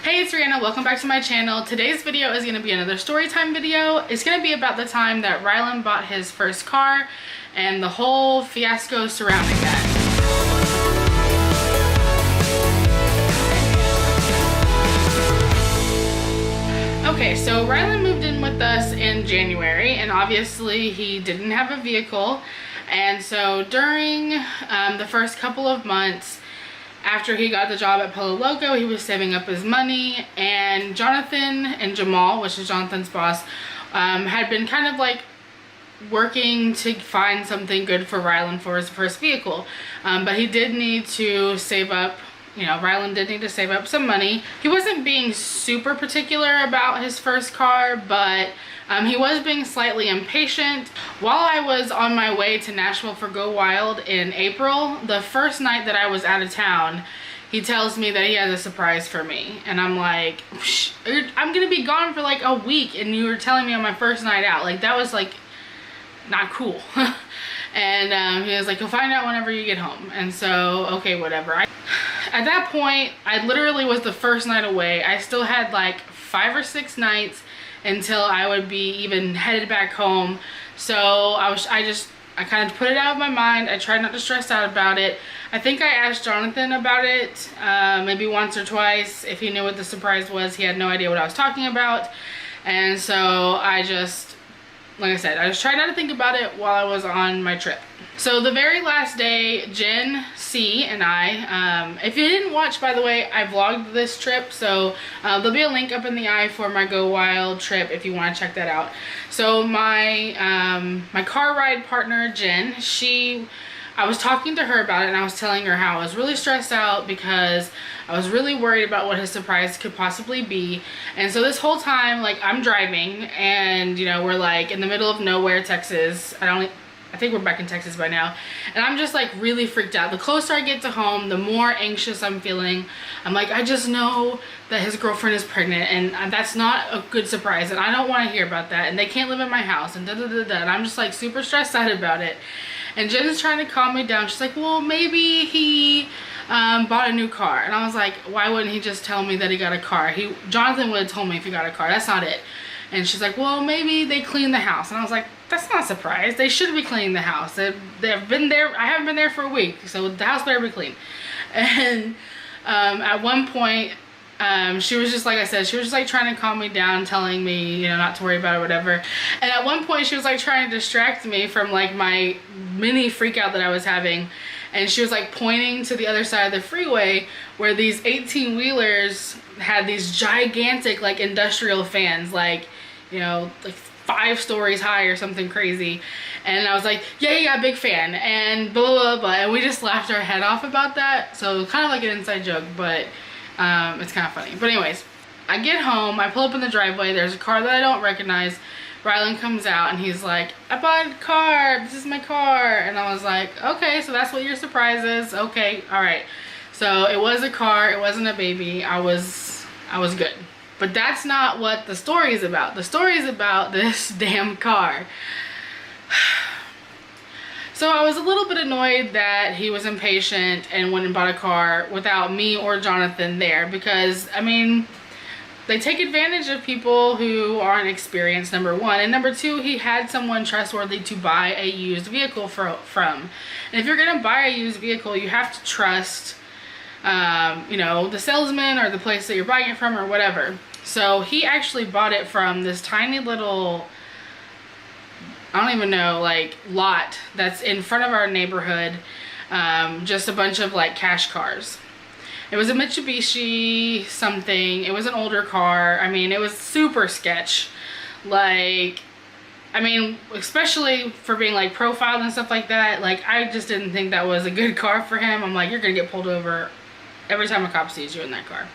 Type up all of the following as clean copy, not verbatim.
Hey, it's Rhianna. Welcome back to my channel. Today's video is going to be another story time video. It's going to be about the time that Ryland bought his first car and the whole fiasco surrounding that. Okay, so Ryland moved in with us in January, and obviously he didn't have a vehicle. And so during the first couple of months after he got the job at Polo Loco, he was saving up his money, and Jonathan and Jamal, which is Jonathan's boss, had been kind of like working to find something good for Ryland for his first vehicle. But he did need to save up, Ryland did need to save up some money. He wasn't being super particular about his first car, but he was being slightly impatient. While I was on my way to Nashville for Go Wild in April, the first night that I was out of town, he tells me that he has a surprise for me. And I'm like, I'm gonna be gone for like a week and you were telling me on my first night out. Like, that was like not cool. And he was like, you'll find out whenever you get home. And so, okay, whatever. At that point, I literally was the first night away. I still had like 5 or 6 nights until I would be even headed back home. So I kind of put it out of my mind. I tried not to stress out about it. I think I asked Jonathan about it maybe once or twice if he knew what the surprise was. He had no idea what I was talking about. And so I just, like I said, I just tried not to think about it while I was on my trip. So the very last day, Jen, C, and I, if you didn't watch, by the way, I vlogged this trip, so there'll be a link up in the eye for my Go Wild trip if you want to check that out. So my my car ride partner, Jen, I was talking to her about it, and I was telling her how I was really stressed out because I was really worried about what his surprise could possibly be. And so this whole time, like, I'm driving, and we're like in the middle of nowhere, Texas. I think we're back in Texas by now, and I'm just like really freaked out. The closer I get to home, the more anxious I'm feeling. I'm like, I just know that his girlfriend is pregnant, and that's not a good surprise, and I don't want to hear about that, and they can't live in my house, and and I'm just like super stressed out about it. And Jen is trying to calm me down. She's like, well, maybe he bought a new car. And I was like, why wouldn't he just tell me that he got a car? Jonathan would have told me if he got a car. That's not it. And she's like, well, maybe they cleaned the house. And I was like, that's not a surprise. They should be cleaning the house. They've been there. I haven't been there for a week, so the house better be clean. And at one point, she was just, like I said, she was just like trying to calm me down, telling me, not to worry about it or whatever. And at one point, she was like trying to distract me from like my mini freak out that I was having. And she was like pointing to the other side of the freeway where these 18-wheelers had these gigantic like industrial fans, like, like 5 stories high or something crazy. And I was like, yeah, big fan, and blah, blah, blah, blah. And we just laughed our head off about that. So kind of like an inside joke, but it's kind of funny. But anyways, I get home, I pull up in the driveway, there's a car that I don't recognize. Ryland comes out and he's like, I bought a car, this is my car. And I was like, okay, so that's what your surprise is. Okay, all right. So it was a car, it wasn't a baby. I was good. But that's not what the story is about. The story is about this damn car. So I was a little bit annoyed that he was impatient and went and bought a car without me or Jonathan there, because, I mean, they take advantage of people who aren't experienced, number one. And number two, he had someone trustworthy to buy a used vehicle from. And if you're going to buy a used vehicle, you have to trust, the salesman or the place that you're buying it from or whatever. So he actually bought it from this tiny little, I don't even know, like, lot that's in front of our neighborhood. Just a bunch of like cash cars. It was a Mitsubishi something. It was an older car. I mean, it was super sketch. Like, I mean, especially for being like profiled and stuff like that. Like, I just didn't think that was a good car for him. I'm like, you're gonna get pulled over every time a cop sees you in that car.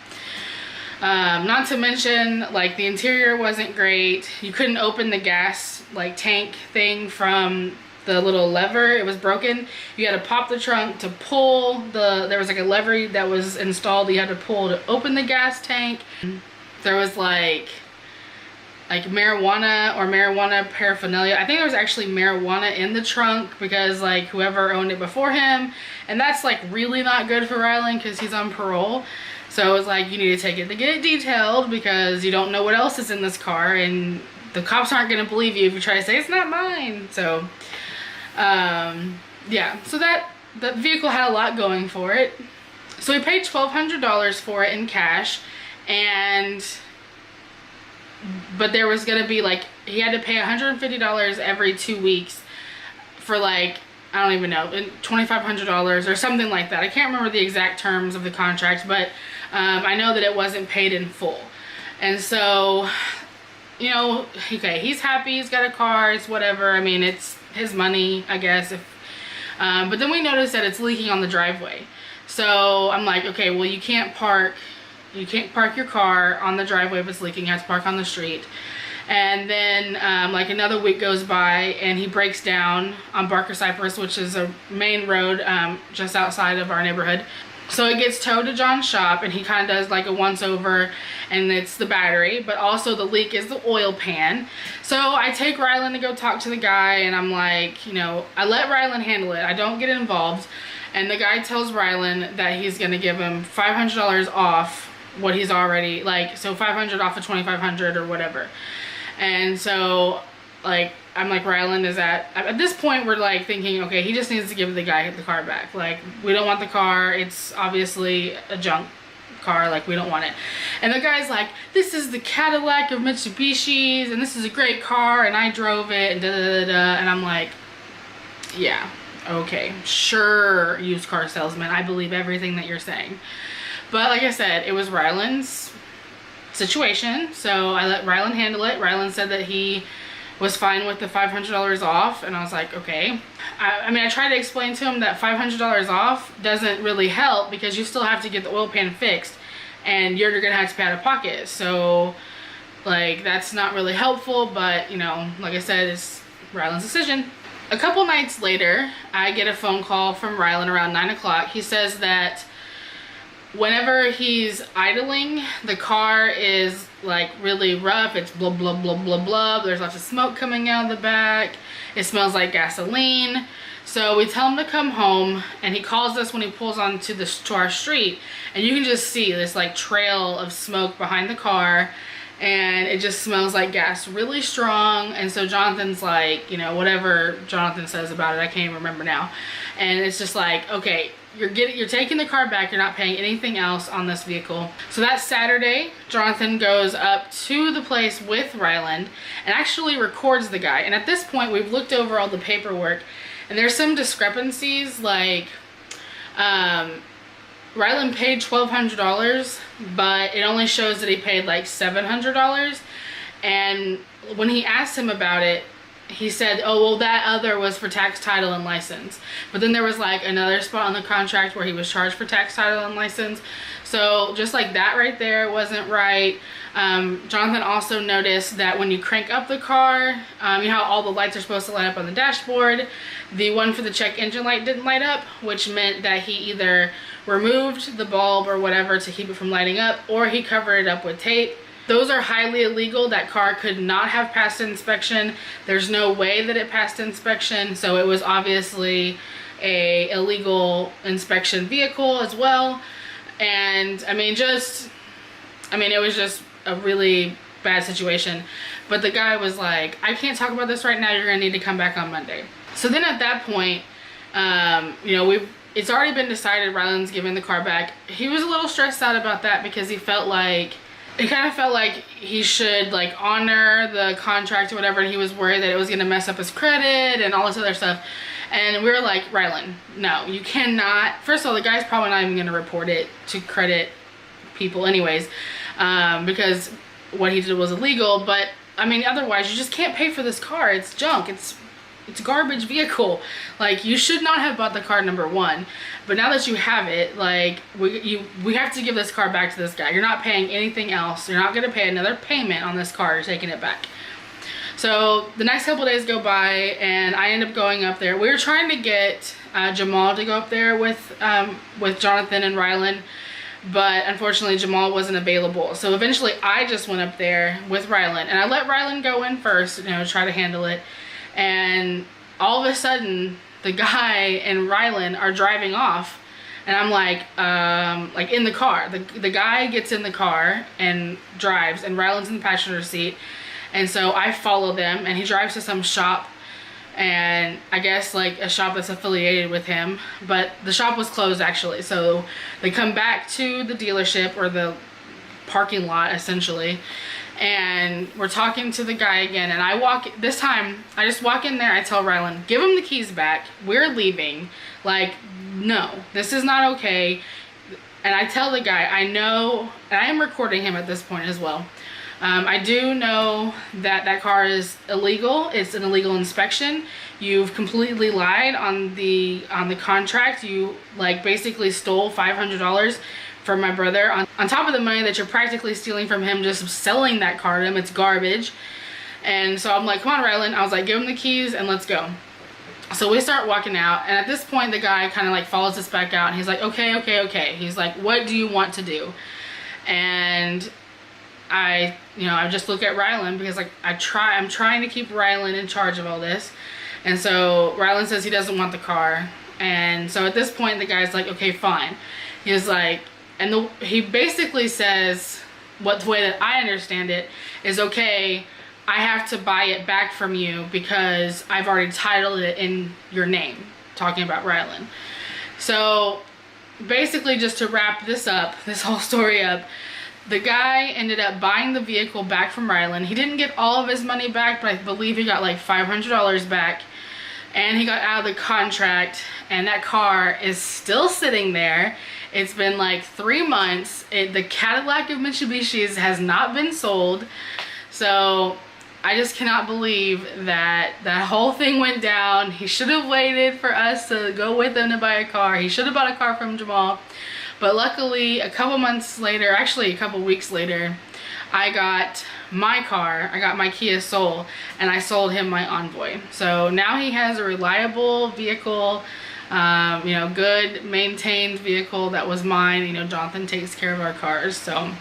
Not to mention, like, the interior wasn't great. You couldn't open the gas like tank thing from the little lever. It was broken. You had to pop the trunk to pull there was like a lever that was installed you had to pull to open the gas tank. There was like marijuana paraphernalia. I think there was actually marijuana in the trunk because like whoever owned it before him, and that's like really not good for Ryland because he's on parole. So it was like, you need to take it to get it detailed because you don't know what else is in this car, and the cops aren't going to believe you if you try to say it's not mine. So yeah, so the vehicle had a lot going for it. So we paid $1,200 for it in cash, but there was going to be like, he had to pay $150 every 2 weeks for like, I don't even know, $2,500 or something like that. I can't remember the exact terms of the contract, but I know that it wasn't paid in full. And so, you know, okay, he's happy, he's got a car, it's whatever. I mean, it's his money, I guess. But then we noticed that it's leaking on the driveway. So I'm like, okay, well, you can't park your car on the driveway if it's leaking. You have to park on the street. And then like another week goes by and he breaks down on Barker Cypress, which is a main road just outside of our neighborhood. So it gets towed to John's shop, and he kind of does like a once over, and it's the battery, but also the leak is the oil pan. So I take Ryland to go talk to the guy, and I'm like, you know, I let Ryland handle it. I don't get involved. And the guy tells Ryland that he's going to give him $500 off what he's already, like, so $500 off of $2,500 or whatever. And so, like, I'm like, Ryland is at this point, we're like thinking, okay, he just needs to give the guy the car back. Like, we don't want the car. It's obviously a junk car. Like, we don't want it. And the guy's like, this is the Cadillac of Mitsubishi's, and this is a great car, and I drove it, and da-da-da-da. And I'm like, yeah, okay, sure, used car salesman. I believe everything that you're saying. But like I said, it was Ryland's situation, so I let Ryland handle it. Ryland said that he was fine with the $500 off, and I was like, okay. I mean, I tried to explain to him that $500 off doesn't really help because you still have to get the oil pan fixed, and you're gonna have to pay out of pocket. So, like, that's not really helpful, but, you know, like I said, it's Ryland's decision. A couple nights later, I get a phone call from Ryland around 9 o'clock. He says that whenever he's idling, the car is like really rough. It's blah, blah, blah, blah, blah. There's lots of smoke coming out of the back. It smells like gasoline. So we tell him to come home, and he calls us when he pulls onto to our street, and you can just see this like trail of smoke behind the car, and it just smells like gas really strong. And so Jonathan's like, you know, whatever Jonathan says about it, I can't even remember now. And it's just like, okay, you're taking the car back, you're not paying anything else on this vehicle. So that Saturday, Jonathan goes up to the place with Ryland and actually records the guy. And at this point, we've looked over all the paperwork, and there's some discrepancies. Like, Ryland paid $1,200, but it only shows that he paid like $700. And when he asked him about it, he said, oh, well, that other was for tax, title, and license. But then there was like another spot on the contract where he was charged for tax, title, and license. So just like that right there wasn't right. Jonathan also noticed that when you crank up the car, you know how all the lights are supposed to light up on the dashboard, the one for the check engine light didn't light up, which meant that he either removed the bulb or whatever to keep it from lighting up, or he covered it up with tape. Those are highly illegal. That car could not have passed inspection. There's no way that it passed inspection, so it was obviously a illegal inspection vehicle as well. And I mean, it was just a really bad situation. But the guy was like, I can't talk about this right now, you're gonna need to come back on Monday. So then at that point, you know, it's already been decided Ryland's giving the car back. He was a little stressed out about that because he felt like, it kind of felt like he should like honor the contract or whatever, and he was worried that it was going to mess up his credit and all this other stuff. And we were like, Ryland, no, you cannot. First of all, the guy's probably not even going to report it to credit people anyways, because what he did was illegal. But I mean, otherwise you just can't pay for this car. It's junk. It's a garbage vehicle. Like, you should not have bought the car, number one. But now that you have it, like, we have to give this car back to this guy. You're not paying anything else. You're not going to pay another payment on this car. You're taking it back. So the next couple days go by, and I end up going up there. We were trying to get Jamal to go up there with Jonathan and Ryland, but unfortunately Jamal wasn't available. So eventually I just went up there with Ryland, and I let Ryland go in first, you know, try to handle it. And all of a sudden, the guy and Ryland are driving off And I'm like in the car. The guy gets in the car and drives, and Ryland's in the passenger seat. And so I follow them, and he drives to some shop, and I guess like a shop that's affiliated with him, but the shop was closed actually. So they come back to the dealership, or the parking lot essentially, and we're talking to the guy again, and this time I just walk in there, I tell Ryland, give him the keys back, we're leaving, like, no, this is not okay. And I tell the guy, I know, and I am recording him at this point as well, I do know that that car is illegal. It's an illegal inspection. You've completely lied on the contract. You like basically stole $500 from my brother on top of the money that you're practically stealing from him just selling that car to him. It's garbage. And so I'm like, come on, Ryland. I was like, give him the keys and let's go. So we start walking out, and at this point the guy kind of like follows us back out, and he's like, okay. He's like, what do you want to do? And I just look at Ryland, because like I'm trying to keep Ryland in charge of all this. And so Ryland says he doesn't want the car. And so at this point the guy's like, okay, fine. He's like, and he basically says, the way that I understand it is, okay, I have to buy it back from you because I've already titled it in your name, talking about Ryland. So basically, just to wrap this whole story up, the guy ended up buying the vehicle back from Ryland. He didn't get all of his money back, but I believe he got like $500 back. And he got out of the contract, and that car is still sitting there. It's been like 3 months. The Cadillac of Mitsubishi's has not been sold. So I just cannot believe that that whole thing went down. He should have waited for us to go with him to buy a car. He should have bought a car from Jamal. But luckily, a couple months later, actually a couple weeks later, I got my car. I got my Kia Soul, and I sold him my Envoy. So now he has a reliable vehicle, good maintained vehicle that was mine. Jonathan takes care of our cars. So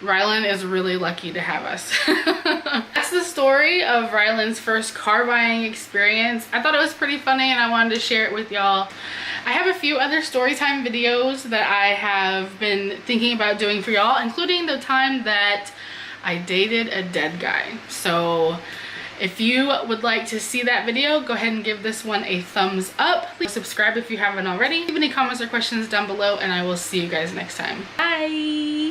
Ryland is really lucky to have us. That's the story of Ryland's first car buying experience. I thought it was pretty funny, and I wanted to share it with y'all. I have a few other story time videos that I have been thinking about doing for y'all, including the time that I dated a dead guy. So if you would like to see that video, go ahead and give this one a thumbs up. Please subscribe if you haven't already. Leave any comments or questions down below, and I will see you guys next time. Bye!